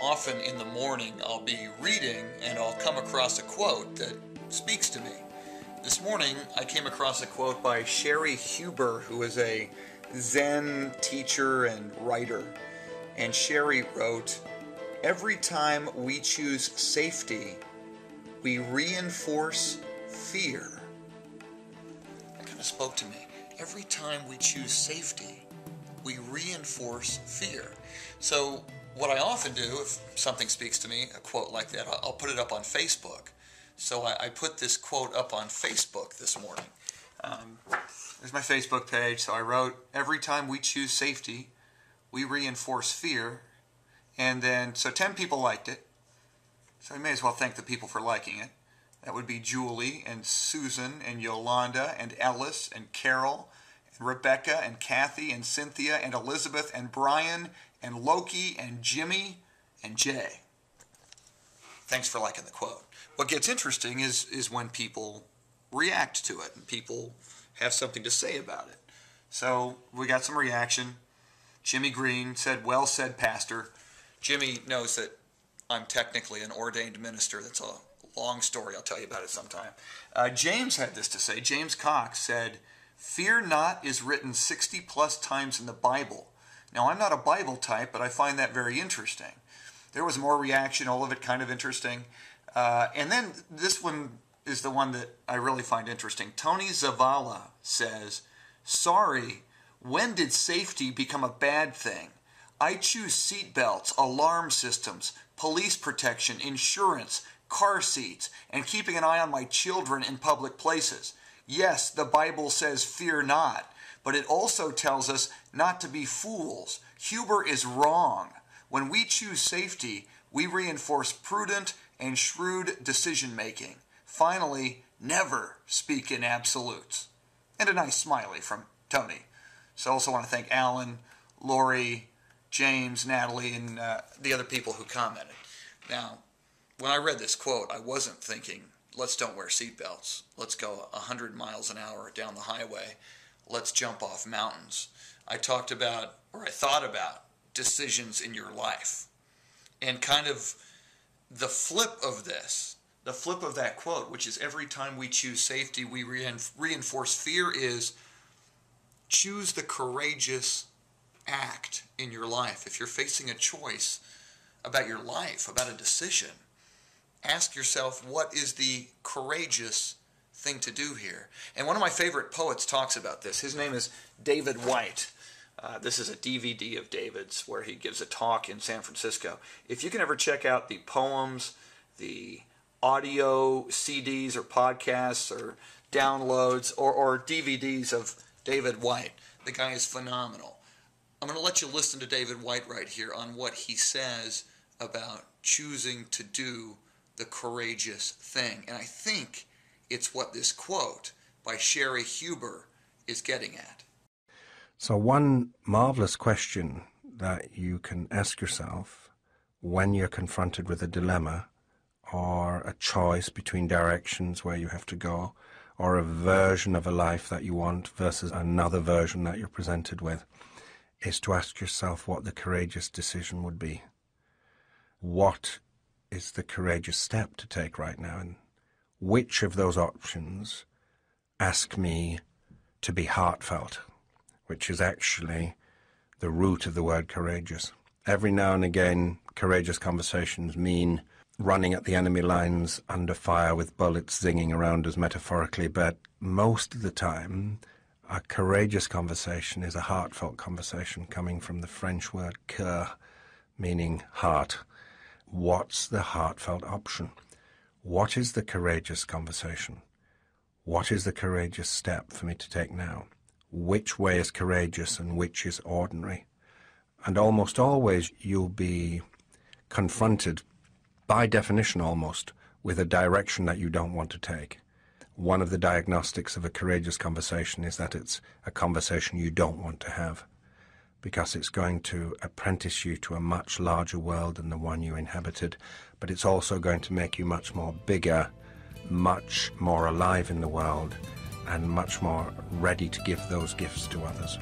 often in the morning I'll be reading and I'll come across a quote that speaks to me. This morning I came across a quote by Sherry Huber, who is a Zen teacher and writer. And Sherry wrote, "Every time we choose safety, we reinforce fear." That kind of spoke to me. Every time we choose safety, we reinforce fear. So what I often do, if something speaks to me, a quote like that, I'll put it up on Facebook. So I put this quote up on Facebook this morning. There's my Facebook page. So I wrote, "Every time we choose safety, we reinforce fear." And then, so 10 people liked it. So I may as well thank the people for liking it. That would be Julie and Susan and Yolanda and Ellis and Carol and Rebecca and Kathy and Cynthia and Elizabeth and Brian and Loki and Jimmy and Jay. Thanks for liking the quote. What gets interesting is when people react to it and people have something to say about it. So we got some reaction. Jimmy Green said, "Well said, Pastor." Jimmy knows that I'm technically an ordained minister. That's a long story. I'll tell you about it sometime. James had this to say. James Cox said, "Fear not is written 60 plus times in the Bible." Now, I'm not a Bible type, but I find that very interesting. There was more reaction, all of it kind of interesting. And then this one is the one that I really find interesting. Tony Zavala says, "Sorry, when did safety become a bad thing? I choose seat belts, alarm systems, police protection, insurance, car seats, and keeping an eye on my children in public places. Yes, the Bible says fear not, but it also tells us not to be fools. Huber is wrong. When we choose safety, we reinforce prudent and shrewd decision-making. Finally, never speak in absolutes." And a nice smiley from Tony. So I also want to thank Alan, Lori, James, Natalie, and the other people who commented. Now, when I read this quote, I wasn't thinking, let's don't wear seatbelts. Let's go 100 miles an hour down the highway. Let's jump off mountains. I thought about decisions in your life. And kind of the flip of this, the flip of that quote, which is every time we choose safety, we reinforce fear, is choose the courageous act in your life. If you're facing a choice about your life, about a decision, ask yourself, what is the courageous thing to do here? And one of my favorite poets talks about this. His name is David White. This is a DVD of David's where he gives a talk in San Francisco. If you can ever check out the poems, the audio CDs or podcasts or downloads or DVDs of David White, the guy is phenomenal. I'm going to let you listen to David White right here on what he says about choosing to do the courageous thing. And I think it's what this quote by Sherry Huber is getting at. So one marvelous question that you can ask yourself when you're confronted with a dilemma or a choice between directions where you have to go, or a version of a life that you want versus another version that you're presented with, is to ask yourself what the courageous decision would be. What is the courageous step to take right now? And which of those options ask me to be heartfelt, which is actually the root of the word courageous. Every now and again, courageous conversations mean running at the enemy lines under fire with bullets zinging around us metaphorically, but most of the time, a courageous conversation is a heartfelt conversation coming from the French word cœur, meaning heart. What's the heartfelt option? What is the courageous conversation? What is the courageous step for me to take now? Which way is courageous and which is ordinary? And almost always you'll be confronted, by definition almost, with a direction that you don't want to take. One of the diagnostics of a courageous conversation is that it's a conversation you don't want to have, because it's going to apprentice you to a much larger world than the one you inhabited, but it's also going to make you much more bigger, much more alive in the world, and much more ready to give those gifts to others.